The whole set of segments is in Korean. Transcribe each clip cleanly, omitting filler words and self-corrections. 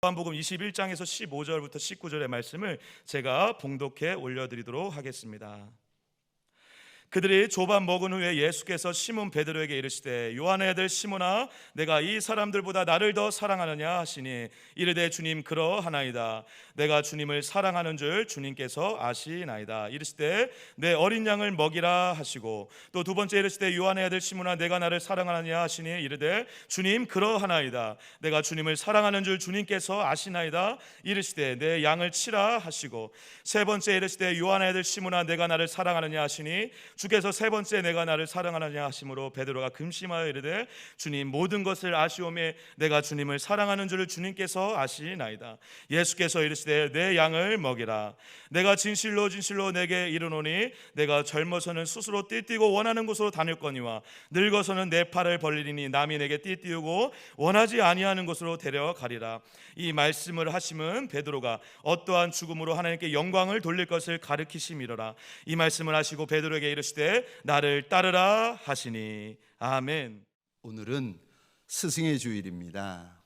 요한복음 21장에서 15절부터 19절의 말씀을 제가 봉독해 올려드리도록 하겠습니다. 그들이 조반 먹은 후에 예수께서 시몬 베드로에게 이르시되 요한의 아들 시몬아 내가 이 사람들보다 나를 더 사랑하느냐 하시니 이르되 주님 그러하나이다. 내가 주님을 사랑하는 줄 주님께서 아시나이다. 이르시되 내 어린 양을 먹이라 하시고 또 두 번째 이르시되 요한의 아들 시몬아 내가 나를 사랑하느냐 하시니 이르되 주님 그러하나이다. 내가 주님을 사랑하는 줄 주님께서 아시나이다. 이르시되 내 양을 치라 하시고 세 번째 이르시되 요한의 아들 시몬아 내가 나를 사랑하느냐 하시니 주께서 세 번째 내가 나를 사랑하느냐 하심으로 베드로가 금심하여 이르되 주님 모든 것을 아시오매 내가 주님을 사랑하는 줄을 주님께서 아시나이다. 예수께서 이르시되 내 양을 먹이라. 내가 진실로 진실로 내게 이르노니 내가 젊어서는 스스로 띠띠고 원하는 곳으로 다닐거니와 늙어서는 내 팔을 벌리리니 남이 내게 띠띠우고 원하지 아니하는 곳으로 데려가리라. 이 말씀을 하심은 베드로가 어떠한 죽음으로 하나님께 영광을 돌릴 것을 가르치심이로라. 이 말씀을 하시고 베드로에게 이르시되 나를 따르라 하시니 아멘. 오늘은 스승의 주일입니다.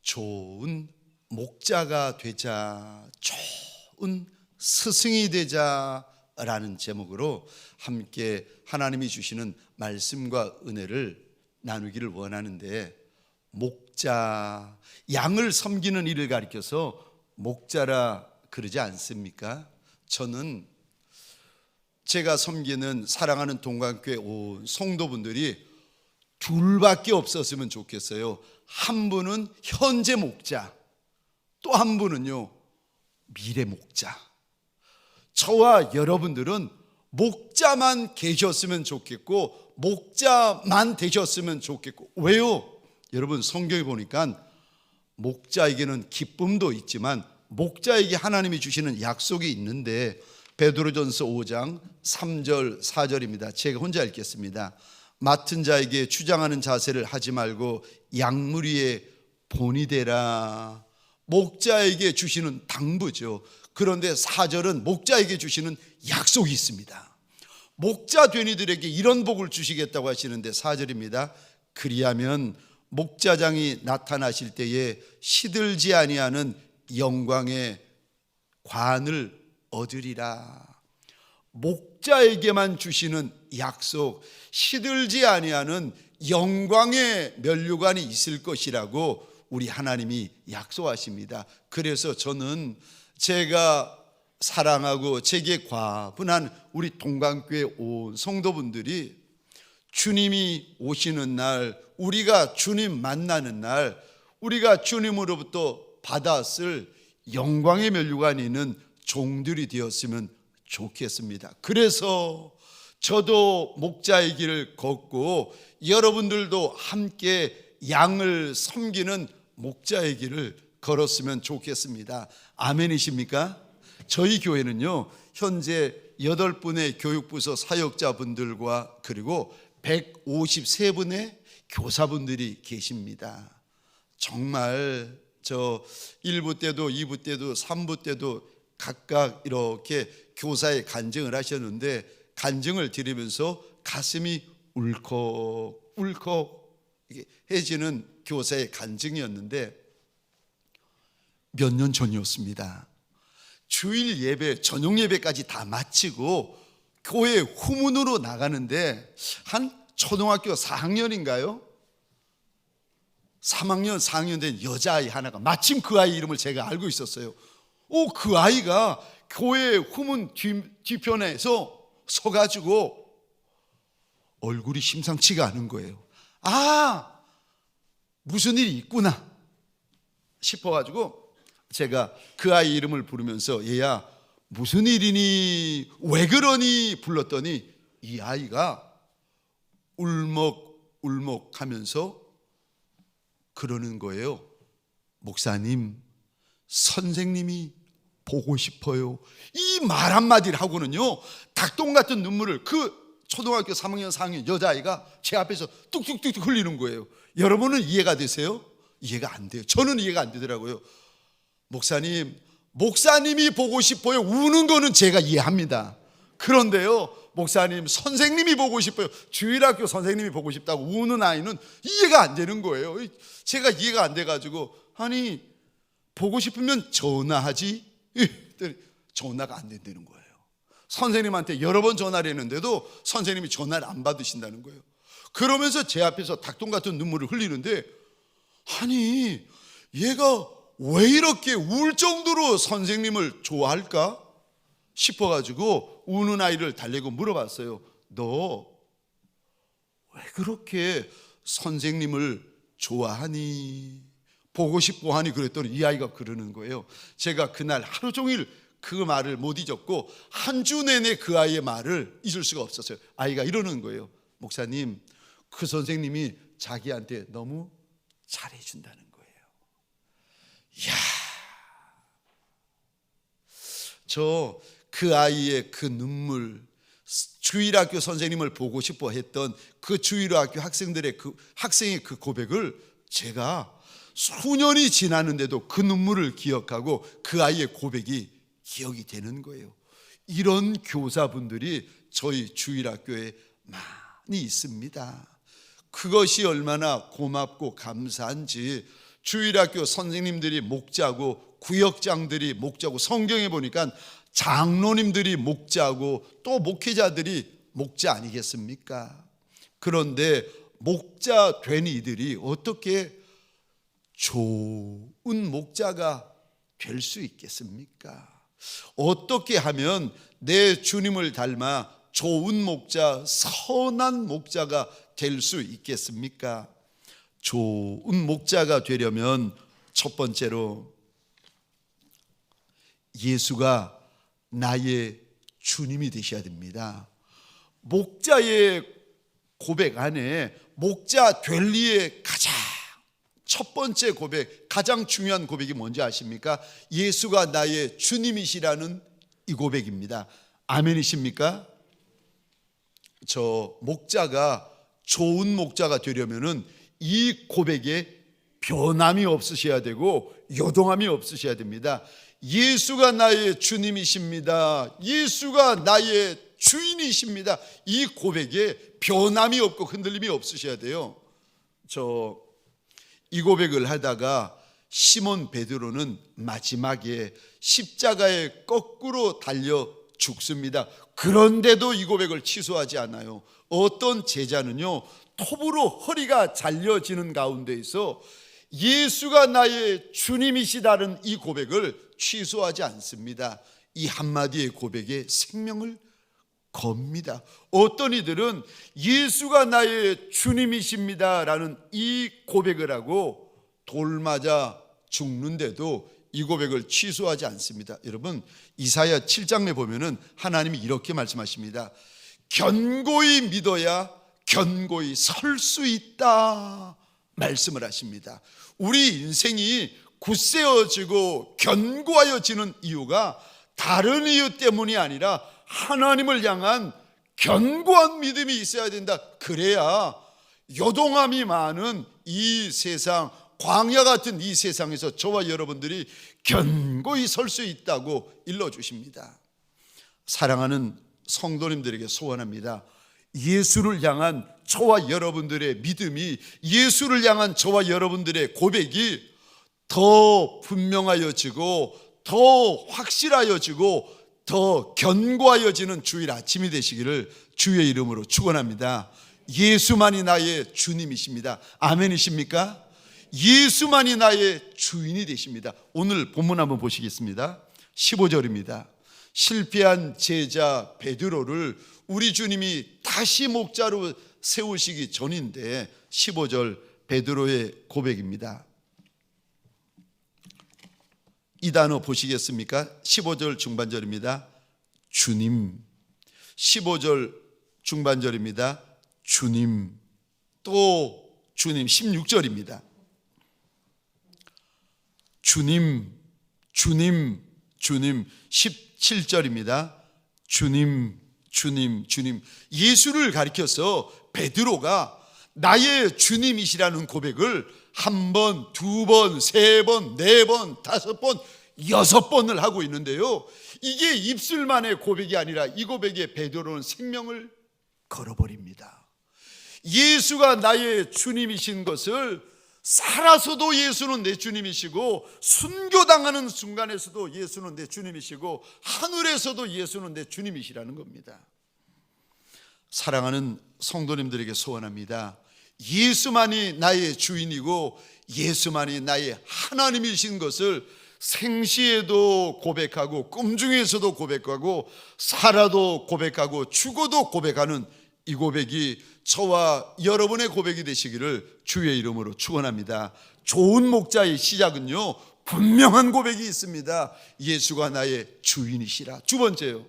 좋은 목자가 되자, 좋은 스승이 되자라는 제목으로 함께 하나님이 주시는 말씀과 은혜를 나누기를 원하는데, 목자, 양을 섬기는 일을 가리켜서 목자라 그러지 않습니까? 저는 제가 섬기는 사랑하는 동관교회 온 성도분들이 둘밖에 없었으면 좋겠어요. 한 분은 현재 목자, 또 한 분은요 미래 목자. 저와 여러분들은 목자만 계셨으면 좋겠고 목자만 되셨으면 좋겠고. 왜요? 여러분 성경에 보니까 목자에게는 기쁨도 있지만 목자에게 하나님이 주시는 약속이 있는데, 베드로전서 5장 3절 4절입니다. 제가 혼자 읽겠습니다. 맡은 자에게 주장하는 자세를 하지 말고 양무리의 본이 되라. 목자에게 주시는 당부죠. 그런데 4절은 목자에게 주시는 약속이 있습니다. 목자 된 이들에게 이런 복을 주시겠다고 하시는데 4절입니다. 그리하면 목자장이 나타나실 때에 시들지 아니하는 영광의 관을 얻으리라. 목자에게만 주시는 약속, 시들지 아니하는 영광의 면류관이 있을 것이라고 우리 하나님이 약속하십니다. 그래서 저는 제가 사랑하고 제게 과분한 우리 동관교회 온 성도분들이 주님이 오시는 날, 우리가 주님 만나는 날, 우리가 주님으로부터 받았을 영광의 면류관이 있는 종들이 되었으면 좋겠습니다. 그래서 저도 목자의 길을 걷고 여러분들도 함께 양을 섬기는 목자의 길을 걸었으면 좋겠습니다. 아멘이십니까? 저희 교회는요 현재 8분의 교육부서 사역자분들과 그리고 153분의 교사분들이 계십니다. 정말 저 1부 때도 2부 때도 3부 때도 각각 이렇게 교사의 간증을 하셨는데, 간증을 들으면서 가슴이 울컥울컥 해지는 교사의 간증이었는데, 몇 년 전이었습니다. 주일 예배, 저녁 예배까지 다 마치고 교회 후문으로 나가는데 한 초등학교 4학년인가요? 3학년, 4학년 된 여자아이 하나가, 마침 그 아이 이름을 제가 알고 있었어요. 그 아이가 교회 후문 뒤편에서 서가지고 얼굴이 심상치가 않은 거예요. 아, 무슨 일이 있구나 싶어가지고 제가 그 아이 이름을 부르면서 얘야 무슨 일이니, 왜 그러니 불렀더니 이 아이가 울먹울먹 하면서 그러는 거예요. 목사님, 선생님이 보고 싶어요. 이 말 한마디를 하고는요 닭똥 같은 눈물을 그 초등학교 3학년 4학년 여자아이가 제 앞에서 뚝뚝뚝 흘리는 거예요. 여러분은 이해가 되세요? 이해가 안 돼요. 저는 이해가 안 되더라고요. 목사님이 보고 싶어요. 우는 거는 제가 이해합니다. 그런데요 목사님, 선생님이 보고 싶어요. 주일학교 선생님이 보고 싶다고 우는 아이는 이해가 안 되는 거예요. 제가 이해가 안 돼가지고 아니 보고 싶으면 전화하지. 그랬더니 전화가 안 된다는 거예요. 선생님한테 여러 번 전화를 했는데도 선생님이 전화를 안 받으신다는 거예요. 그러면서 제 앞에서 닭똥 같은 눈물을 흘리는데, 아니 얘가 왜 이렇게 울 정도로 선생님을 좋아할까 싶어가지고 우는 아이를 달래고 물어봤어요. 너 왜 그렇게 선생님을 좋아하니? 보고 싶고 하니? 그랬더니 이 아이가 그러는 거예요. 제가 그날 하루 종일 그 말을 못 잊었고 한 주 내내 그 아이의 말을 잊을 수가 없었어요. 아이가 이러는 거예요. 목사님, 그 선생님이 자기한테 너무 잘해준다는 거예요. 이야, 저 그 아이의 그 눈물, 주일학교 선생님을 보고 싶어 했던 그 주일학교 학생들의 학생의 그 고백을 제가 수년이 지났는데도 그 눈물을 기억하고 그 아이의 고백이 기억이 되는 거예요. 이런 교사분들이 저희 주일학교에 많이 있습니다. 그것이 얼마나 고맙고 감사한지, 주일학교 선생님들이 목자고 구역장들이 목자고, 성경에 보니까 장로님들이 목자고 또 목회자들이 목자 아니겠습니까? 그런데 목자 된 이들이 어떻게 좋은 목자가 될 수 있겠습니까? 어떻게 하면 내 주님을 닮아 좋은 목자, 선한 목자가 될 수 있겠습니까? 좋은 목자가 되려면 첫 번째로 예수가 나의 주님이 되셔야 됩니다. 목자의 고백 안에 목자 될 리의 가장 첫 번째 고백, 가장 중요한 고백이 뭔지 아십니까? 예수가 나의 주님이시라는 이 고백입니다. 아멘이십니까? 저 목자가 좋은 목자가 되려면은 이 고백에 변함이 없으셔야 되고 요동함이 없으셔야 됩니다. 예수가 나의 주님이십니다. 예수가 나의 주인이십니다. 이 고백에 변함이 없고 흔들림이 없으셔야 돼요. 이 고백을 하다가 시몬 베드로는 마지막에 십자가에 거꾸로 달려 죽습니다. 그런데도 이 고백을 취소하지 않아요. 어떤 제자는요, 톱으로 허리가 잘려지는 가운데에서 예수가 나의 주님이시다는 이 고백을 취소하지 않습니다. 이 한마디의 고백에 생명을 겁니다. 어떤 이들은 예수가 나의 주님이십니다라는 이 고백을 하고 돌 맞아 죽는데도 이 고백을 취소하지 않습니다. 여러분, 이사야 7장에 보면은 하나님이 이렇게 말씀하십니다. 견고히 믿어야 견고히 설 수 있다 말씀을 하십니다. 우리 인생이 굳세어지고 견고하여지는 이유가 다른 이유 때문이 아니라 하나님을 향한 견고한 믿음이 있어야 된다. 그래야 요동함이 많은 이 세상, 광야 같은 이 세상에서 저와 여러분들이 견고히 설 수 있다고 일러주십니다. 사랑하는 성도님들에게 소원합니다. 예수를 향한 저와 여러분들의 믿음이, 예수를 향한 저와 여러분들의 고백이 더 분명하여지고 더 확실하여지고 더 견고하여지는 주일 아침이 되시기를 주의 이름으로 축원합니다. 예수만이 나의 주님이십니다. 아멘이십니까? 예수만이 나의 주인이 되십니다. 오늘 본문 한번 보시겠습니다. 15절입니다. 실패한 제자 베드로를 우리 주님이 다시 목자로 세우시기 전인데 15절 베드로의 고백입니다. 이 단어 보시겠습니까? 15절 중반절입니다. 주님. 15절 중반절입니다. 주님. 또 주님. 16절입니다. 주님, 주님, 주님. 17절입니다. 주님, 주님, 주님. 예수를 가리켜서 베드로가 나의 주님이시라는 고백을 한 번, 두 번, 세 번, 네 번, 다섯 번, 여섯 번을 하고 있는데요, 이게 입술만의 고백이 아니라 이 고백에 베드로는 생명을 걸어버립니다. 예수가 나의 주님이신 것을 살아서도 예수는 내 주님이시고, 순교당하는 순간에서도 예수는 내 주님이시고, 하늘에서도 예수는 내 주님이시라는 겁니다. 사랑하는 성도님들에게 소원합니다. 예수만이 나의 주인이고 예수만이 나의 하나님이신 것을 생시에도 고백하고, 꿈 중에서도 고백하고, 살아도 고백하고, 죽어도 고백하는 이 고백이 저와 여러분의 고백이 되시기를 주의 이름으로 축원합니다. 좋은 목자의 시작은요, 분명한 고백이 있습니다. 예수가 나의 주인이시라. 두 번째요,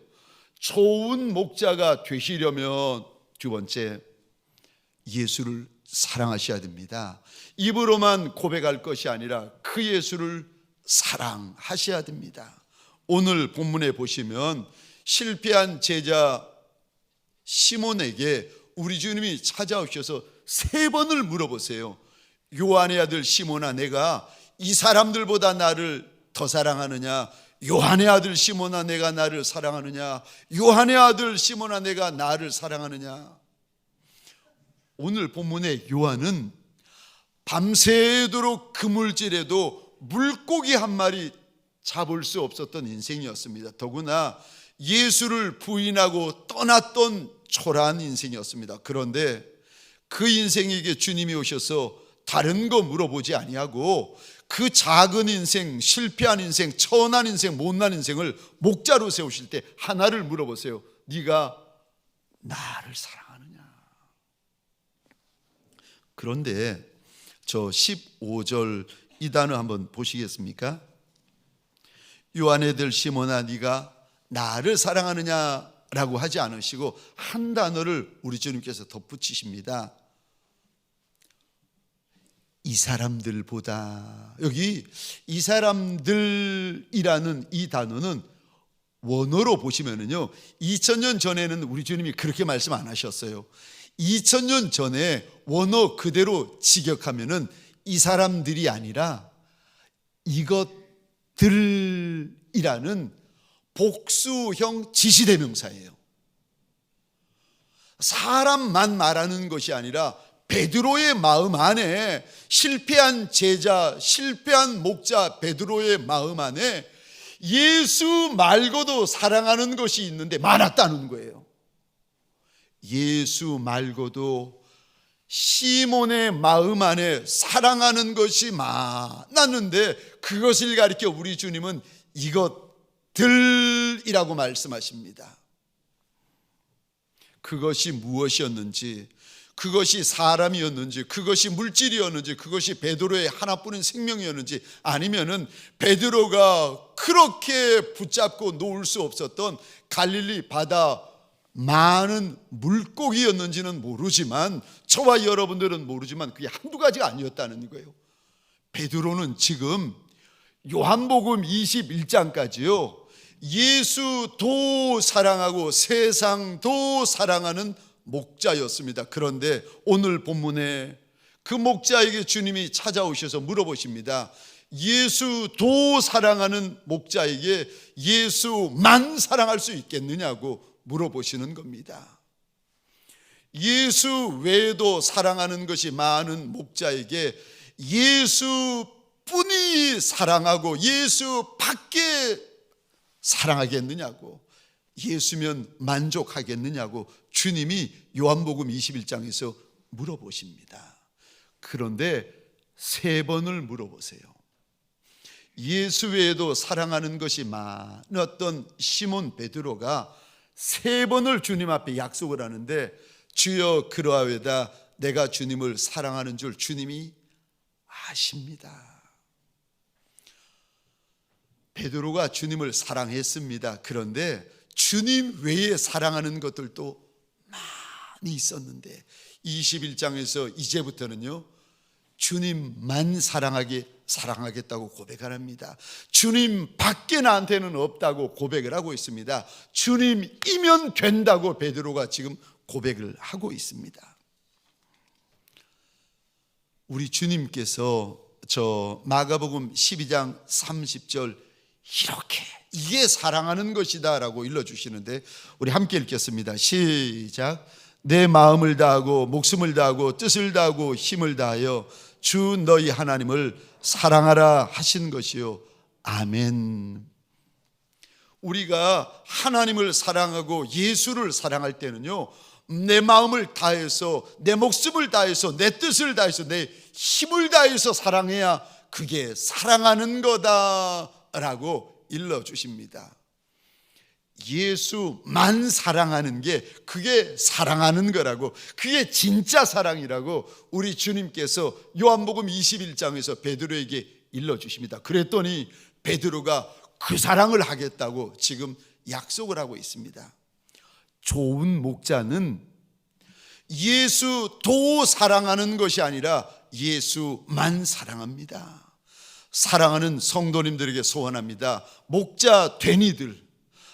좋은 목자가 되시려면 두 번째, 예수를 사랑하셔야 됩니다. 입으로만 고백할 것이 아니라 그 예수를 사랑하셔야 됩니다. 오늘 본문에 보시면 실패한 제자 시몬에게 우리 주님이 찾아오셔서 세 번을 물어보세요. 요한의 아들 시몬아, 내가 이 사람들보다 나를 더 사랑하느냐? 요한의 아들 시몬아, 내가 나를 사랑하느냐? 요한의 아들 시몬아, 내가 나를 사랑하느냐? 오늘 본문의 요한은 밤새도록 그물질에도 물고기 한 마리 잡을 수 없었던 인생이었습니다. 더구나 예수를 부인하고 떠났던 초라한 인생이었습니다. 그런데 그 인생에게 주님이 오셔서 다른 거 물어보지 아니하고 그 작은 인생, 실패한 인생, 천한 인생, 못난 인생을 목자로 세우실 때 하나를 물어보세요. 네가 나를 사랑하느냐? 그런데 저 15절 이 단어 한번 보시겠습니까? 요한의 아들 시몬아, 네가 나를 사랑하느냐라고 하지 않으시고 한 단어를 우리 주님께서 덧붙이십니다. 이 사람들보다. 여기 이 사람들이라는 이 단어는 원어로 보시면은요, 2000년 전에는 우리 주님이 그렇게 말씀 안 하셨어요. 2000년 전에 원어 그대로 직역하면은 이 사람들이 아니라 이것들이라는 복수형 지시대명사예요. 사람만 말하는 것이 아니라 베드로의 마음 안에, 실패한 제자, 실패한 목자 베드로의 마음 안에 예수 말고도 사랑하는 것이 있는데 많았다는 거예요. 예수 말고도 시몬의 마음 안에 사랑하는 것이 많았는데 그것을 가리켜 우리 주님은 이것들이라고 말씀하십니다. 그것이 무엇이었는지, 그것이 사람이었는지, 그것이 물질이었는지, 그것이 베드로의 하나뿐인 생명이었는지, 아니면은 베드로가 그렇게 붙잡고 놓을 수 없었던 갈릴리 바다 많은 물고기였는지는 모르지만, 저와 여러분들은 모르지만 그게 한두 가지가 아니었다는 거예요. 베드로는 지금 요한복음 21장까지요 예수도 사랑하고 세상도 사랑하는 목자였습니다. 그런데 오늘 본문에 그 목자에게 주님이 찾아오셔서 물어보십니다. 예수도 사랑하는 목자에게 예수만 사랑할 수 있겠느냐고 물어보시는 겁니다. 예수 외에도 사랑하는 것이 많은 목자에게 예수뿐이 사랑하고 예수 밖에 사랑하겠느냐고, 예수면 만족하겠느냐고 주님이 요한복음 21장에서 물어보십니다. 그런데 세 번을 물어보세요. 예수 외에도 사랑하는 것이 많았던 시몬 베드로가 세 번을 주님 앞에 약속을 하는데, 주여 그러하외다 내가 주님을 사랑하는 줄 주님이 아십니다. 베드로가 주님을 사랑했습니다. 그런데 주님 외에 사랑하는 것들도 많이 있었는데 21장에서 이제부터는요 주님만 사랑하겠다고 고백을 합니다. 주님 밖에 나한테는 없다고 고백을 하고 있습니다. 주님이면 된다고 베드로가 지금 고백을 하고 있습니다. 우리 주님께서 저 마가복음 12장 30절 이렇게 이게 사랑하는 것이다 라고 일러주시는데, 우리 함께 읽겠습니다. 시작. 내 마음을 다하고 목숨을 다하고 뜻을 다하고 힘을 다하여 주 너희 하나님을 사랑하라 하신 것이요. 아멘. 우리가 하나님을 사랑하고 예수를 사랑할 때는요, 내 마음을 다해서, 내 목숨을 다해서, 내 뜻을 다해서, 내 힘을 다해서 사랑해야 그게 사랑하는 거다라고 일러주십니다. 예수만 사랑하는 게 그게 사랑하는 거라고, 그게 진짜 사랑이라고 우리 주님께서 요한복음 21장에서 베드로에게 일러주십니다. 그랬더니 베드로가 그 사랑을 하겠다고 지금 약속을 하고 있습니다. 좋은 목자는 예수도 사랑하는 것이 아니라 예수만 사랑합니다. 사랑하는 성도님들에게 소원합니다. 목자 된 이들,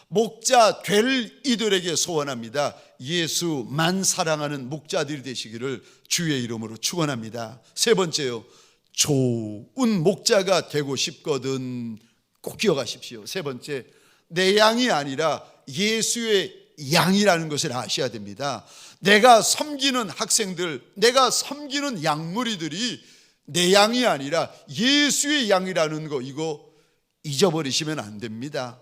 목자 될 이들에게 소원합니다. 예수만 사랑하는 목자들이 되시기를 주의 이름으로 축원합니다. 세 번째요, 좋은 목자가 되고 싶거든 꼭 기억하십시오. 세 번째, 내 양이 아니라 예수의 양이라는 것을 아셔야 됩니다. 내가 섬기는 학생들, 내가 섬기는 양무리들이 내 양이 아니라 예수의 양이라는 거, 이거 잊어버리시면 안 됩니다.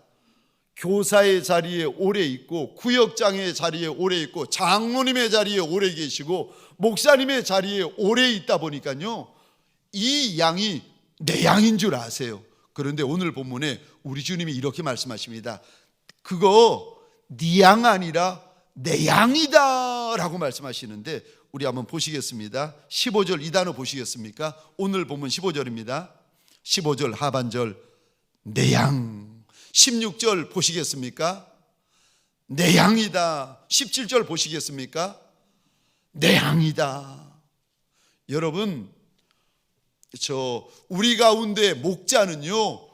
교사의 자리에 오래 있고, 구역장의 자리에 오래 있고, 장로님의 자리에 오래 계시고, 목사님의 자리에 오래 있다 보니까요, 이 양이 내 양인 줄 아세요. 그런데 오늘 본문에 우리 주님이 이렇게 말씀하십니다. 그거 네 양 아니라 내 양이다 라고 말씀하시는데, 우리 한번 보시겠습니다. 15절 이 단어 보시겠습니까? 오늘 본문 15절입니다 15절 하반절, 내 양. 16절 보시겠습니까? 내 양이다. 17절 보시겠습니까? 내 양이다. 여러분, 우리 가운데 목자는요,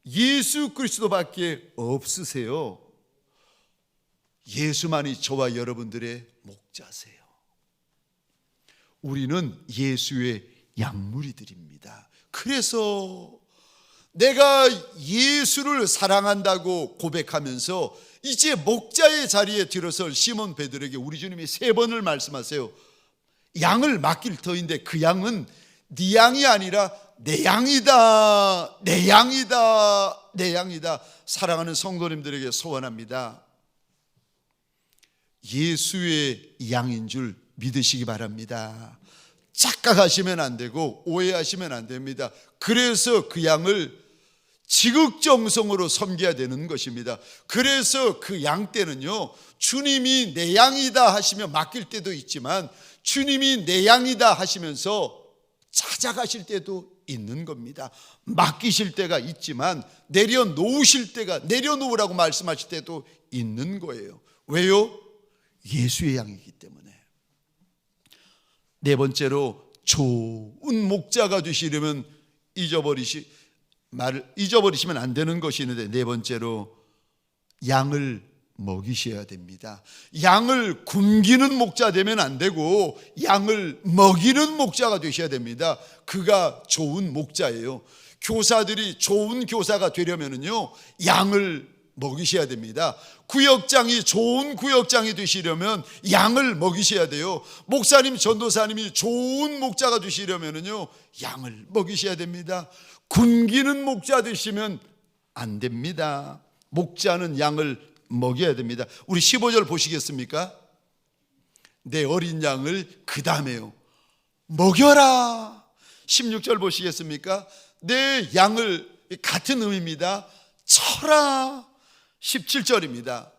예수 그리스도밖에 없으세요. 예수만이 저와 여러분들의 목자세요. 우리는 예수의 양무리들입니다. 그래서 내가 예수를 사랑한다고 고백하면서 이제 목자의 자리에 들어설 시몬 베드로에게 우리 주님이 3번을 말씀하세요. 양을 맡길 터인데 그 양은 네 양이 아니라 내 양이다, 내 양이다, 내 양이다. 사랑하는 성도님들에게 소원합니다. 예수의 양인 줄 믿으시기 바랍니다. 착각하시면 안 되고 오해하시면 안 됩니다. 그래서 그 양을 지극정성으로 섬겨야 되는 것입니다. 그래서 그 양 때는요, 주님이 내 양이다 하시며 맡길 때도 있지만, 주님이 내 양이다 하시면서 찾아가실 때도 있는 겁니다. 맡기실 때가 있지만 내려놓으실 때가, 내려놓으라고 말씀하실 때도 있는 거예요. 왜요? 예수의 양이기 때문에. 네 번째로, 좋은 목자가 되시려면 잊어버리시면 안 되는 것이 있는데, 네 번째로, 양을 먹이셔야 됩니다. 양을 굶기는 목자 되면 안 되고 양을 먹이는 목자가 되셔야 됩니다. 그가 좋은 목자예요. 교사들이 좋은 교사가 되려면요, 양을 먹이셔야 됩니다. 구역장이 좋은 구역장이 되시려면 양을 먹이셔야 돼요. 목사님, 전도사님이 좋은 목자가 되시려면요, 양을 먹이셔야 됩니다. 굶기는 목자 되시면 안 됩니다. 목자는 양을 먹여야 됩니다. 우리 15절 보시겠습니까? 내 어린 양을 그 다음에요, 먹여라. 16절 보시겠습니까? 내 양을, 같은 의미입니다. 쳐라. 17절입니다.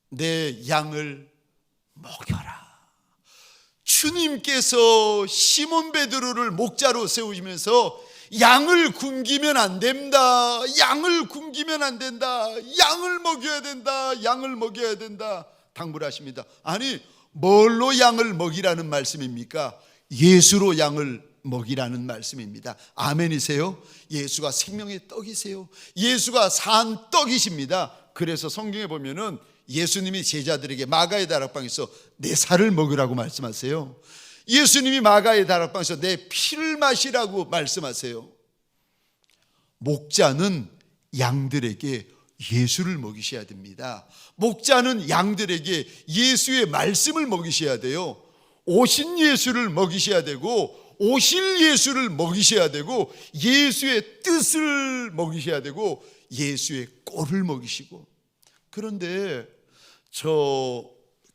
내 양을 먹여라. 주님께서 시몬 베드로를 목자로 세우시면서 양을 굶기면 안 된다, 양을 굶기면 안 된다, 양을 먹여야 된다, 양을 먹여야 된다 당부를 하십니다. 아니, 뭘로 양을 먹이라는 말씀입니까? 예수로 양을 먹이라는 말씀입니다. 아멘이세요? 예수가 생명의 떡이세요. 예수가 산 떡이십니다. 그래서 성경에 보면은 예수님이 제자들에게 마가의 다락방에서 내 살을 먹으라고 말씀하세요. 예수님이 마가의 다락방에서 내 피를 마시라고 말씀하세요. 목자는 양들에게 예수를 먹이셔야 됩니다. 목자는 양들에게 예수의 말씀을 먹이셔야 돼요. 오신 예수를 먹이셔야 되고, 오실 예수를 먹이셔야 되고, 예수의 뜻을 먹이셔야 되고, 예수의 꼴을 먹이시고. 그런데 저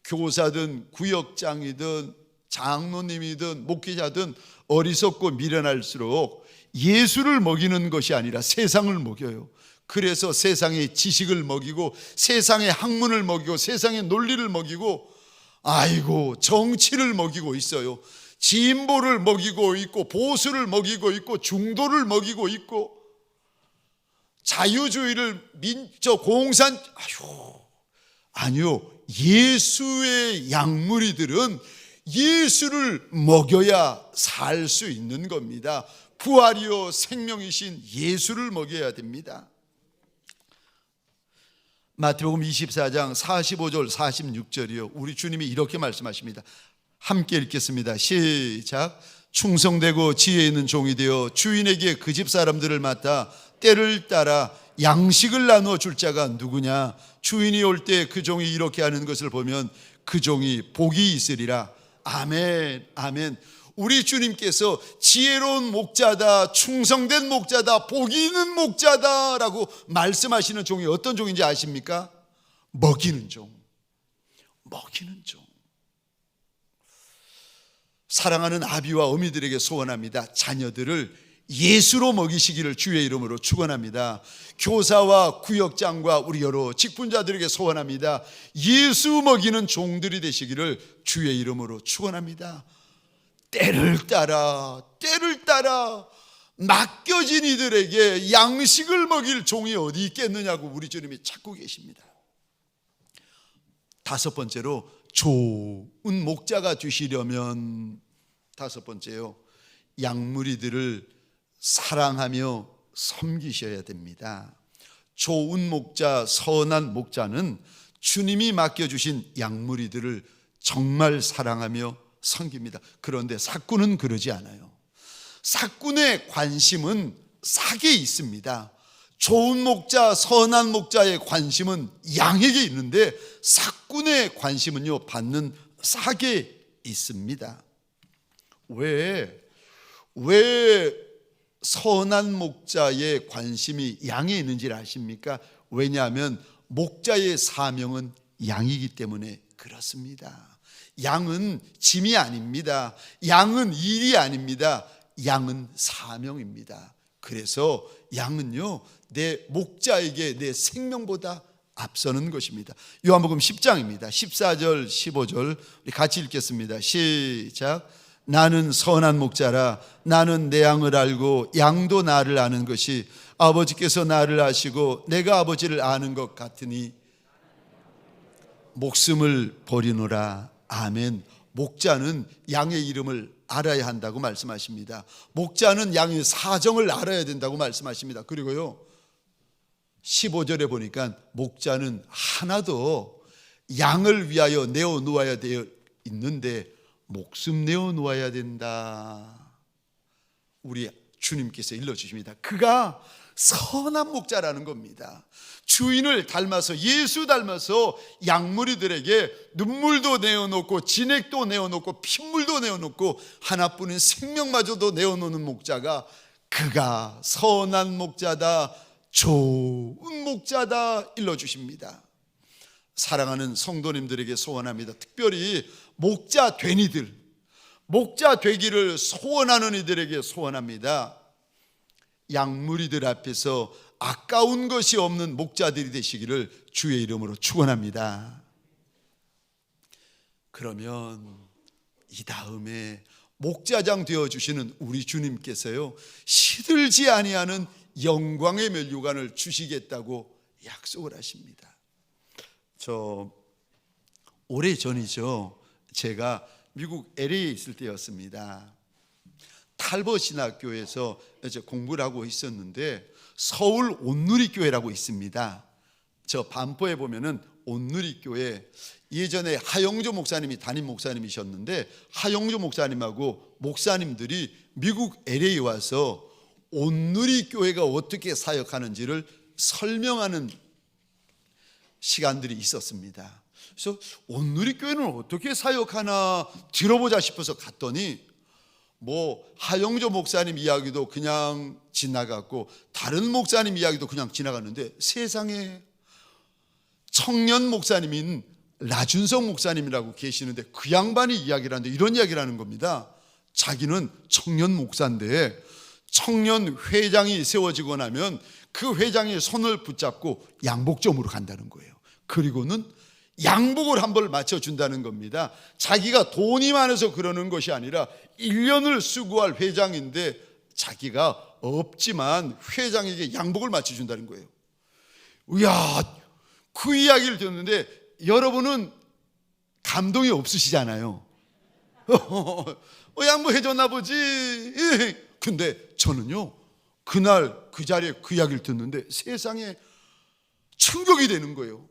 교사든 구역장이든 장로님이든 목회자든 어리석고 미련할수록 예수를 먹이는 것이 아니라 세상을 먹여요. 그래서 세상의 지식을 먹이고, 세상의 학문을 먹이고, 세상의 논리를 먹이고, 아이고 정치를 먹이고 있어요. 진보를 먹이고 있고, 보수를 먹이고 있고, 중도를 먹이고 있고, 자유주의를 공산, 아니요, 예수의 양무리들은 예수를 먹여야 살 수 있는 겁니다. 부활이요 생명이신 예수를 먹여야 됩니다. 마태복음 24장 45절 46절이요, 우리 주님이 이렇게 말씀하십니다. 함께 읽겠습니다. 시작. 충성되고 지혜 있는 종이 되어 주인에게 그 집 사람들을 맡아 때를 따라 양식을 나누어 줄 자가 누구냐? 주인이 올 때 그 종이 이렇게 하는 것을 보면 그 종이 복이 있으리라. 아멘, 아멘. 우리 주님께서 지혜로운 목자다, 충성된 목자다, 복이 있는 목자다라고 말씀하시는 종이 어떤 종인지 아십니까? 먹이는 종. 먹이는 종. 사랑하는 아비와 어미들에게 소원합니다. 자녀들을 예수로 먹이시기를 주의 이름으로 축원합니다. 교사와 구역장과 우리 여러 직분자들에게 소원합니다. 예수 먹이는 종들이 되시기를 주의 이름으로 축원합니다. 때를 따라 맡겨진 이들에게 양식을 먹일 종이 어디 있겠느냐고 우리 주님이 찾고 계십니다. 다섯 번째로, 좋은 목자가 되시려면, 다섯 번째요, 양무리들을 사랑하며 섬기셔야 됩니다. 좋은 목자, 선한 목자는 주님이 맡겨주신 양무리들을 정말 사랑하며 섬깁니다. 그런데 삭군은 그러지 않아요. 삭군의 관심은 삭에 있습니다. 좋은 목자, 선한 목자의 관심은 양에게 있는데, 삭군의 관심은요, 받는 삭에 있습니다. 왜 선한 목자의 관심이 양에 있는지를 아십니까? 왜냐하면 목자의 사명은 양이기 때문에 그렇습니다. 양은 짐이 아닙니다. 양은 일이 아닙니다. 양은 사명입니다. 그래서 양은요, 내 목자에게 내 생명보다 앞서는 것입니다. 요한복음 10장입니다. 14절 15절 우리 같이 읽겠습니다. 시작. 나는 선한 목자라. 나는 내 양을 알고 양도 나를 아는 것이 아버지께서 나를 아시고 내가 아버지를 아는 것 같으니 목숨을 버리노라. 아멘. 목자는 양의 이름을 알아야 한다고 말씀하십니다. 목자는 양의 사정을 알아야 된다고 말씀하십니다. 그리고요, 15절에 보니까 목자는 하나도 양을 위하여 내어놓아야 되어 있는데 목숨 내어놓아야 된다. 우리 주님께서 일러주십니다. 그가 선한 목자라는 겁니다. 주인을 닮아서, 예수 닮아서 양무리들에게 눈물도 내어놓고 진액도 내어놓고 핏물도 내어놓고 하나뿐인 생명마저도 내어놓는 목자가, 그가 선한 목자다, 좋은 목자다 일러주십니다. 사랑하는 성도님들에게 소원합니다. 특별히 목자 된 이들, 목자 되기를 소원하는 이들에게 소원합니다. 양무리들 앞에서 아까운 것이 없는 목자들이 되시기를 주의 이름으로 축원합니다. 그러면 이 다음에 목자장 되어주시는 우리 주님께서요, 시들지 아니하는 영광의 면류관을 주시겠다고 약속을 하십니다. 저 오래전이죠. 제가 미국 LA에 있을 때였습니다. 탈버 신학교에서 이제 공부를 하고 있었는데, 서울 온누리교회라고 있습니다. 저 반포에 보면은 온누리교회, 예전에 하영조 목사님이 담임 목사님이셨는데, 하영조 목사님하고 목사님들이 미국 LA에 와서 온누리교회가 어떻게 사역하는지를 설명하는 시간들이 있었습니다. 그래서 온누리교회는 어떻게 사역하나 들어보자 싶어서 갔더니 하영조 목사님 이야기도 그냥 지나갔고 다른 목사님 이야기도 그냥 지나갔는데 세상에 청년 목사님인 라준성 목사님이라고 계시는데 그 양반이 이야기를 하는데 이런 이야기를 하는 겁니다. 자기는 청년 목사인데 청년 회장이 세워지고 나면 그 회장의 손을 붙잡고 양복점으로 간다는 거예요. 그리고는 양복을 한 벌 맞춰준다는 겁니다. 자기가 돈이 많아서 그러는 것이 아니라 1년을 수고할 회장인데 자기가 없지만 회장에게 양복을 맞춰준다는 거예요. 이야, 그 이야기를 듣는데 여러분은 감동이 없으시잖아요. 양보해줬나 보지. 근데 저는요, 그날 그 자리에 그 이야기를 듣는데 세상에 충격이 되는 거예요.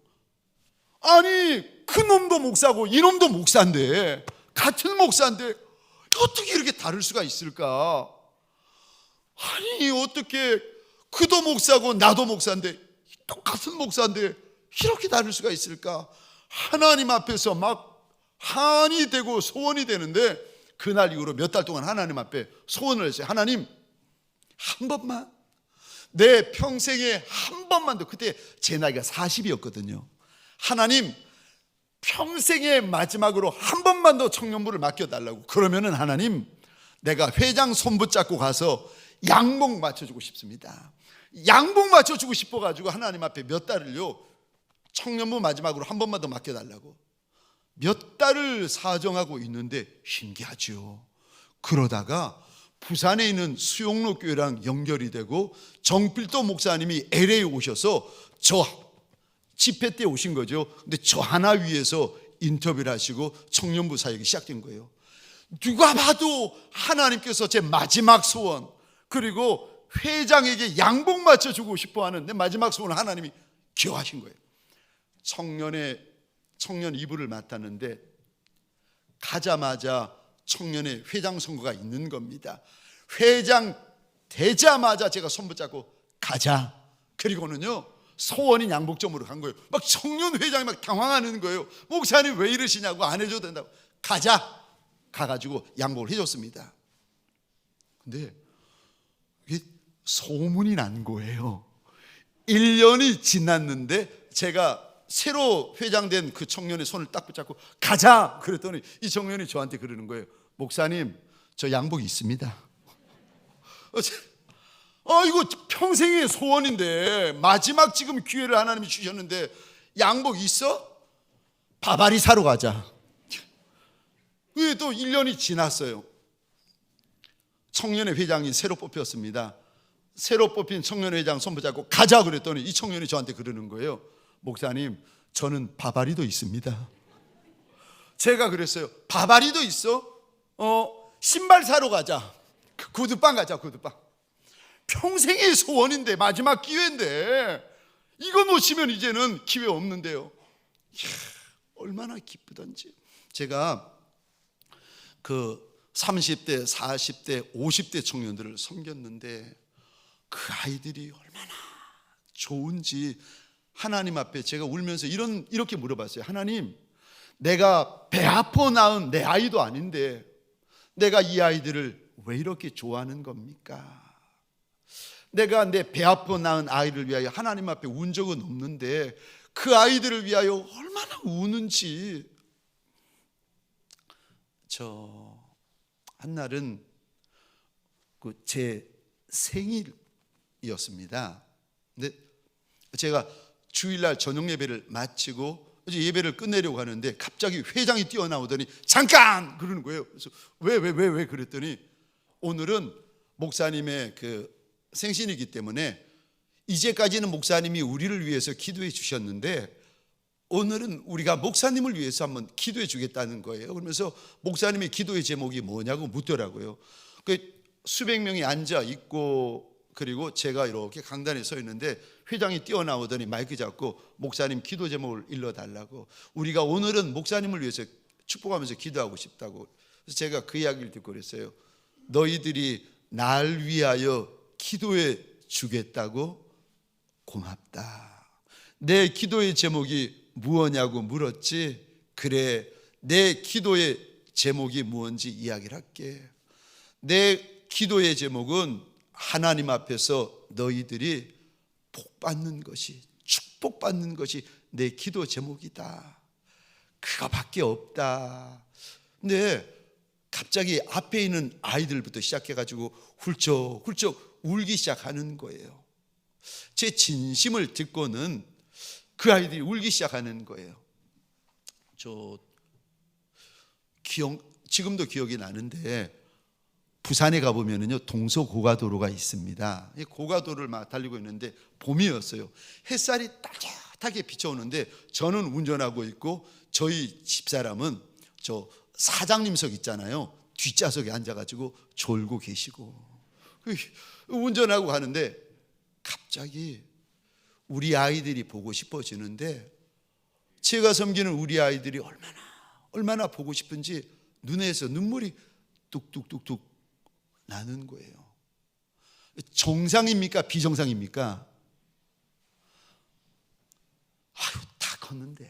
아니, 그 놈도 목사고 이 놈도 목사인데, 같은 목사인데 어떻게 이렇게 다를 수가 있을까? 아니, 어떻게 그도 목사고 나도 목사인데 똑같은 목사인데 이렇게 다를 수가 있을까? 하나님 앞에서 막 한이 되고 소원이 되는데 그날 이후로 몇 달 동안 하나님 앞에 소원을 했어요. 하나님, 한 번만, 내 평생에 한 번만 더, 그때 제 나이가 40이었거든요. 하나님, 평생의 마지막으로 한 번만 더 청년부를 맡겨달라고. 그러면은 하나님, 내가 회장 손 붙잡고 가서 양복 맞춰주고 싶습니다. 양복 맞춰주고 싶어가지고 하나님 앞에 몇 달을요, 청년부 마지막으로 한 번만 더 맡겨달라고 몇 달을 사정하고 있는데 신기하죠. 그러다가 부산에 있는 수용로 교회랑 연결이 되고 정필도 목사님이 LA에 오셔서 저 집회 때 오신 거죠. 근데 저 하나 위에서 인터뷰를 하시고 청년부 사역이 시작된 거예요. 누가 봐도 하나님께서 제 마지막 소원, 그리고 회장에게 양복 맞춰주고 싶어하는 내 마지막 소원을 하나님이 기억하신 거예요. 청년 이불을 맡았는데 가자마자 청년의 회장 선거가 있는 겁니다. 회장 되자마자 제가 손 붙잡고 가자. 그리고는요, 소원인 양복점으로 간 거예요. 막 청년 회장이 막 당황하는 거예요. 목사님 왜 이러시냐고. 안 해줘도 된다고. 가자. 가가지고 양복을 해줬습니다. 근데 이게 소문이 난 거예요. 1년이 지났는데 제가 새로 회장된 그 청년의 손을 딱 붙잡고 가자 그랬더니 이 청년이 저한테 그러는 거예요. 목사님, 저 양복 있습니다. 이거 평생의 소원인데 마지막 지금 기회를 하나님이 주셨는데 양복 있어? 바바리 사러 가자. 그게 또 1년이 지났어요. 청년의 회장이 새로 뽑혔습니다. 새로 뽑힌 청년의 회장 손 붙잡고 가자 그랬더니 이 청년이 저한테 그러는 거예요. 목사님, 저는 바바리도 있습니다. 제가 그랬어요. 바바리도 있어? 신발 사러 가자. 구두방 가자. 구두방. 평생의 소원인데 마지막 기회인데 이거 놓치면 이제는 기회 없는데요. 이야, 얼마나 기쁘던지. 제가 그 30대, 40대, 50대 청년들을 섬겼는데 그 아이들이 얼마나 좋은지 하나님 앞에 제가 울면서 이렇게 물어봤어요. 하나님, 내가 배 아파 낳은 내 아이도 아닌데 내가 이 아이들을 왜 이렇게 좋아하는 겁니까? 내가 내 배 아파 낳은 아이를 위하여 하나님 앞에 운 적은 없는데 그 아이들을 위하여 얼마나 우는지. 저 한날은 제 생일이었습니다. 근데 제가 주일날 저녁 예배를 마치고 이제 예배를 끝내려고 하는데 갑자기 회장이 뛰어나오더니 잠깐! 그러는 거예요. 그래서 왜 그랬더니 오늘은 목사님의 그 생신이기 때문에 이제까지는 목사님이 우리를 위해서 기도해 주셨는데 오늘은 우리가 목사님을 위해서 한번 기도해 주겠다는 거예요. 그러면서 목사님의 기도의 제목이 뭐냐고 묻더라고요. 수백 명이 앉아 있고 그리고 제가 이렇게 강단에 서 있는데 회장이 뛰어나오더니 마이크 잡고 목사님 기도 제목을 일러달라고. 우리가 오늘은 목사님을 위해서 축복하면서 기도하고 싶다고. 그래서 제가 그 이야기를 듣고 그랬어요. 너희들이 날 위하여 기도해 주겠다고? 고맙다. 내 기도의 제목이 무엇냐고 물었지. 그래, 내 기도의 제목이 무엇인지 이야기를 할게. 내 기도의 제목은 하나님 앞에서 너희들이 복받는 것이, 축복받는 것이 내 기도 제목이다. 그거밖에 없다. 근데 갑자기 앞에 있는 아이들부터 시작해가지고 훌쩍훌쩍 울기 시작하는 거예요. 제 진심을 듣고는 그 아이들이 울기 시작하는 거예요. 지금도 기억이 나는데 부산에 가보면은요 동서고가도로가 있습니다. 이 고가도로를 막 달리고 있는데 봄이었어요. 햇살이 따뜻하게 비춰오는데 저는 운전하고 있고 저희 집사람은 저 사장님석 있잖아요. 뒷좌석에 앉아가지고 졸고 계시고 운전하고 가는데 갑자기 우리 아이들이 보고 싶어지는데 제가 섬기는 우리 아이들이 얼마나 보고 싶은지 눈에서 눈물이 뚝뚝뚝뚝 나는 거예요. 정상입니까? 비정상입니까? 다 컸는데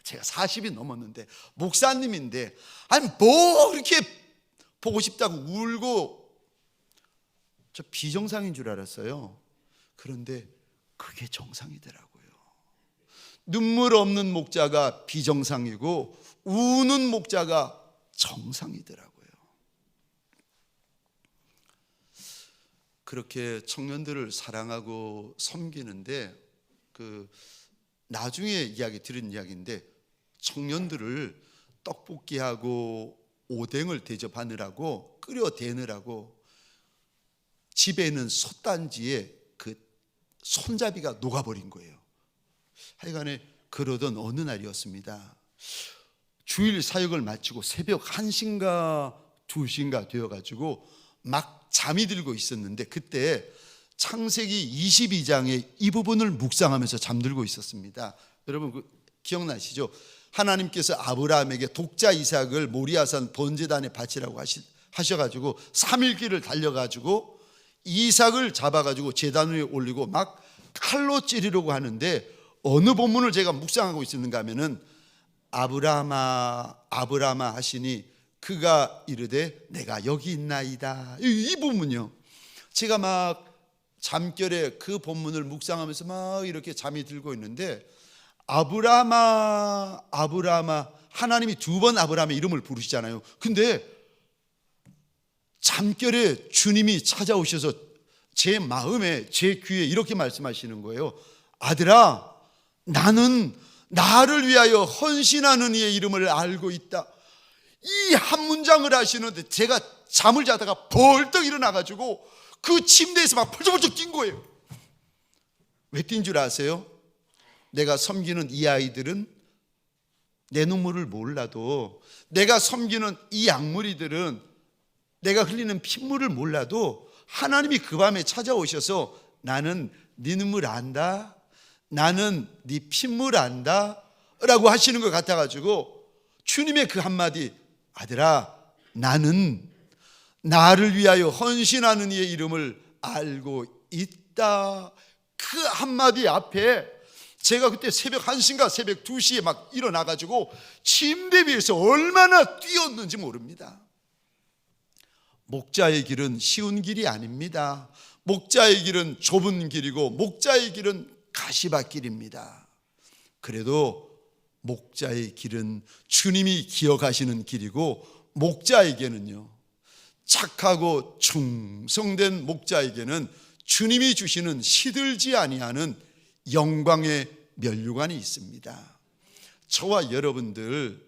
제가 40이 넘었는데 목사님인데 아니 뭐 그렇게 보고 싶다고 울고. 저 비정상인 줄 알았어요. 그런데 그게 정상이더라고요. 눈물 없는 목자가 비정상이고 우는 목자가 정상이더라고요. 그렇게 청년들을 사랑하고 섬기는데 나중에 이야기 들은 이야기인데 청년들을 떡볶이하고 오뎅을 대접하느라고 끓여대느라고 집에 있는 솥단지에 그 손잡이가 녹아버린 거예요. 하여간에 그러던 어느 날이었습니다. 주일 사역을 마치고 새벽 1시인가 2시인가 되어가지고 막 잠이 들고 있었는데 그때 창세기 22장의 이 부분을 묵상하면서 잠들고 있었습니다. 여러분 기억나시죠? 하나님께서 아브라함에게 독자 이삭을 모리아산 번제단에 바치라고 하셔가지고 3일길을 달려가지고 이삭을 잡아가지고 제단 위에 올리고 막 칼로 찌르려고 하는데 어느 본문을 제가 묵상하고 있었는가 하면은 아브라함아 하시니 그가 이르되 내가 여기 있나이다. 이 부분요. 제가 막 잠결에 그 본문을 묵상하면서 막 이렇게 잠이 들고 있는데 아브라함아 하나님이 2번 아브라함의 이름을 부르시잖아요. 근데 잠결에 주님이 찾아오셔서 제 마음에 제 귀에 이렇게 말씀하시는 거예요. 아들아 나는 나를 위하여 헌신하는 이의 이름을 알고 있다. 이 한 문장을 하시는데 제가 잠을 자다가 벌떡 일어나가지고 그 침대에서 막 펄쩍펄쩍 뛴 거예요. 왜 뛴 줄 아세요? 내가 섬기는 이 아이들은 내 눈물을 몰라도, 내가 섬기는 이 약물이들은 내가 흘리는 핏물을 몰라도 하나님이 그 밤에 찾아오셔서 나는 네 눈물 안다, 나는 네 핏물 안다 라고 하시는 것 같아가지고 주님의 그 한마디, 아들아 나는 나를 위하여 헌신하는 이의 이름을 알고 있다, 그 한마디 앞에 제가 그때 새벽 1시인가 새벽 2시에 막 일어나가지고 침대 위에서 얼마나 뛰었는지 모릅니다. 목자의 길은 쉬운 길이 아닙니다. 목자의 길은 좁은 길이고 목자의 길은 가시밭길입니다. 그래도 목자의 길은 주님이 기억하시는 길이고 목자에게는요, 착하고 충성된 목자에게는 주님이 주시는 시들지 아니하는 영광의 면류관이 있습니다. 저와 여러분들,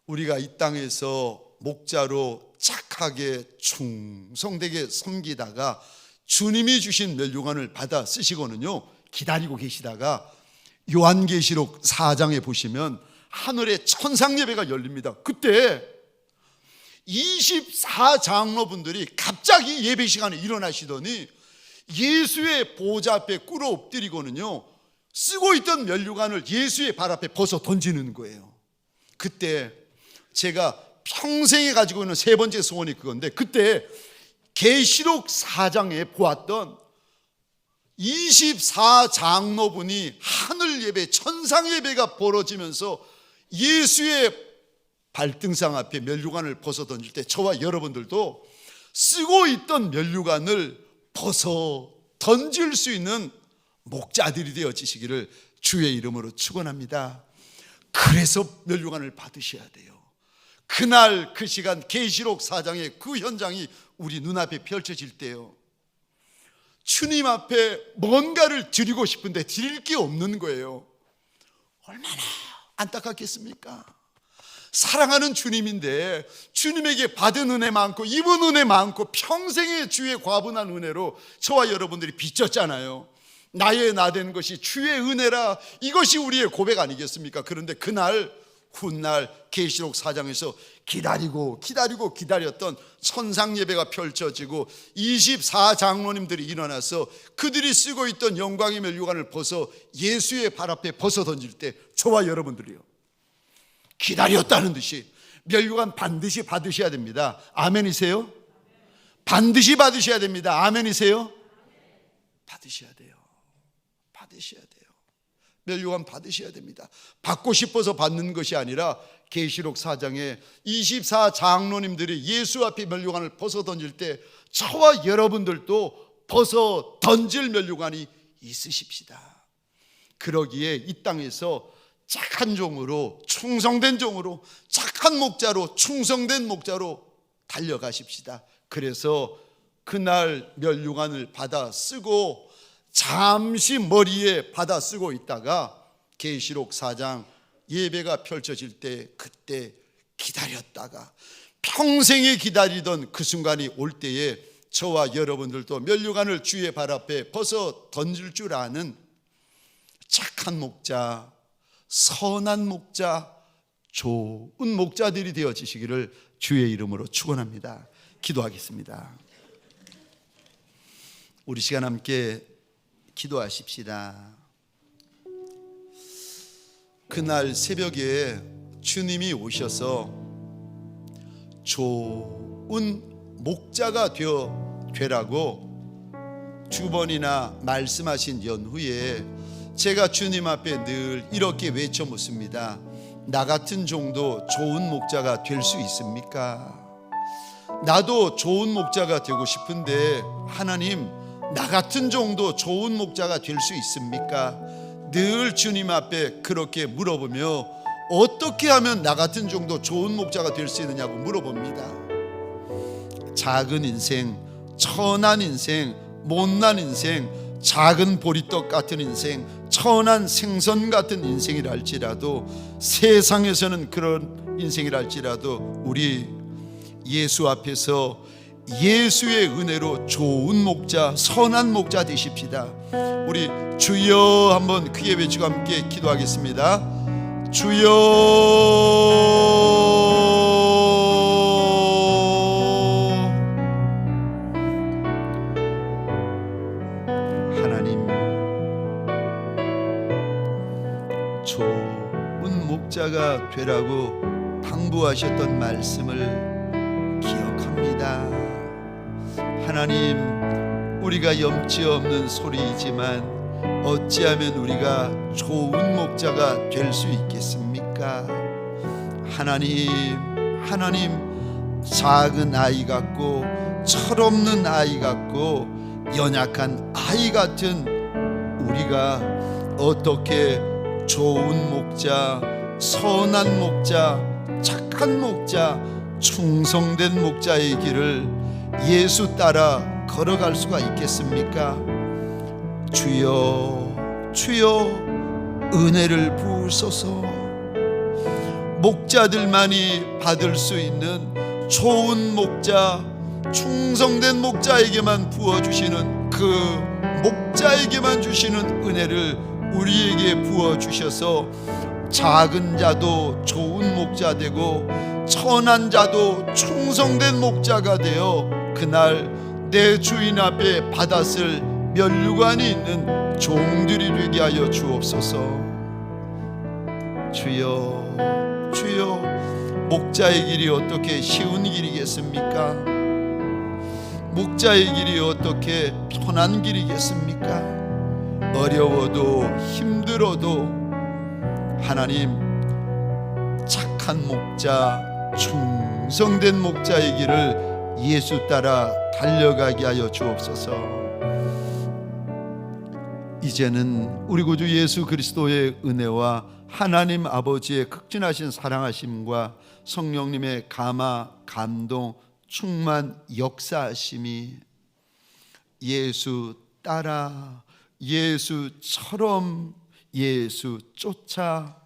우리가 이 땅에서 목자로 착하게 충성되게 섬기다가 주님이 주신 면류관을 받아 쓰시고는요 기다리고 계시다가 요한계시록 4장에 보시면 하늘에 천상예배가 열립니다. 그때 24장로분들이 갑자기 예배 시간에 일어나시더니 예수의 보좌 앞에 꿇어 엎드리고는요 쓰고 있던 면류관을 예수의 발 앞에 벗어 던지는 거예요. 그때 제가 평생에 가지고 있는 3번째 소원이 그건데, 그때 계시록 4장에 보았던 24장로분이 하늘 예배, 천상 예배가 벌어지면서 예수의 발등상 앞에 면류관을 벗어 던질 때 저와 여러분들도 쓰고 있던 면류관을 벗어 던질 수 있는 목자들이 되어지시기를 주의 이름으로 축원합니다. 그래서 면류관을 받으셔야 돼요. 그날 그 시간 계시록 4장의 그 현장이 우리 눈앞에 펼쳐질 때요, 주님 앞에 뭔가를 드리고 싶은데 드릴 게 없는 거예요. 얼마나 안타깝겠습니까? 사랑하는 주님인데 주님에게 받은 은혜 많고 입은 은혜 많고 평생의 주의 과분한 은혜로 저와 여러분들이 빚졌잖아요. 나의 나 된 것이 주의 은혜라, 이것이 우리의 고백 아니겠습니까? 그런데 그날 훗날 계시록 4장에서 기다렸던 천상 예배가 펼쳐지고 24장로님들이 일어나서 그들이 쓰고 있던 영광의 면류관을 벗어 예수의 발 앞에 벗어 던질 때 저와 여러분들이요, 기다렸다는 듯이 면류관 반드시 받으셔야 됩니다. 아멘이세요? 반드시 받으셔야 됩니다. 아멘이세요? 받으셔야 돼요. 받으셔야 돼요. 면류관 받으셔야 됩니다. 받고 싶어서 받는 것이 아니라 계시록 4장에 24장로님들이 예수 앞에 면류관을 벗어 던질 때 저와 여러분들도 벗어 던질 면류관이 있으십시다. 그러기에 이 땅에서 착한 종으로, 충성된 종으로, 착한 목자로, 충성된 목자로 달려가십시다. 그래서 그날 면류관을 받아 쓰고 잠시 머리에 받아 쓰고 있다가 계시록 4장 예배가 펼쳐질 때 그때 기다렸다가 평생에 기다리던 그 순간이 올 때에 저와 여러분들도 면류관을 주의 발 앞에 벗어 던질 줄 아는 착한 목자, 선한 목자, 좋은 목자들이 되어지시기를 주의 이름으로 축원합니다. 기도하겠습니다. 우리 시간 함께 기도하십시다. 그날 새벽에 주님이 오셔서 좋은 목자가 되라고 두 번이나 말씀하신 연후에 제가 주님 앞에 늘 이렇게 외쳐 묻습니다. 나 같은 종도 좋은 목자가 될 수 있습니까? 나도 좋은 목자가 되고 싶은데 하나님, 나 같은 종도 좋은 목자가 될 수 있습니까? 늘 주님 앞에 그렇게 물어보며 어떻게 하면 나 같은 종도 좋은 목자가 될 수 있느냐고 물어봅니다. 작은 인생, 천한 인생, 못난 인생, 작은 보리떡 같은 인생, 천한 생선 같은 인생이라 할지라도, 세상에서는 그런 인생이라 할지라도 우리 예수 앞에서 예수의 은혜로 좋은 목자, 선한 목자 되십시다. 우리 주여 한번 크게 외치고 함께 기도하겠습니다. 주여, 하나님, 좋은 목자가 되라고 당부하셨던 말씀을 기억합니다. 하나님, 우리가 염치 없는 소리이지만 어찌하면 우리가 좋은 목자가 될 수 있겠습니까? 하나님, 작은 아이 같고 철없는 아이 같고 연약한 아이 같은 우리가 어떻게 좋은 목자, 선한 목자, 착한 목자, 충성된 목자의 길을 예수 따라 걸어갈 수가 있겠습니까? 주여, 주여, 은혜를 부으소서. 목자들만이 받을 수 있는 좋은 목자, 충성된 목자에게만 부어주시는 그 목자에게만 주시는 은혜를 우리에게 부어주셔서 작은 자도 좋은 목자 되고 천한 자도 충성된 목자가 되어 그날 내 주인 앞에 받았을 면류관이 있는 종들이 되게 하여 주옵소서. 주여, 주여, 목자의 길이 어떻게 쉬운 길이겠습니까? 목자의 길이 어떻게 편한 길이겠습니까? 어려워도 힘들어도 하나님, 착한 목자, 충성된 목자의 길을 예수 따라 달려가게 하여 주옵소서. 이제는 우리 구주 예수 그리스도의 은혜와 하나님 아버지의 극진하신 사랑하심과 성령님의 감화, 감동, 충만, 역사하심이 예수 따라, 예수처럼, 예수 쫓아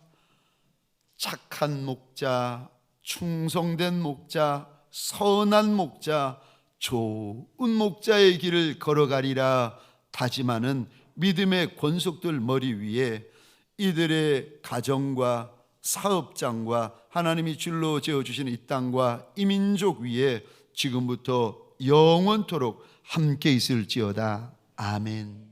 착한 목자, 충성된 목자, 선한 목자, 좋은 목자의 길을 걸어가리라 다짐하는 믿음의 권속들 머리 위에 이들의 가정과 사업장과 하나님이 줄로 지어주시는 이 땅과 이 민족 위에 지금부터 영원토록 함께 있을지어다. 아멘.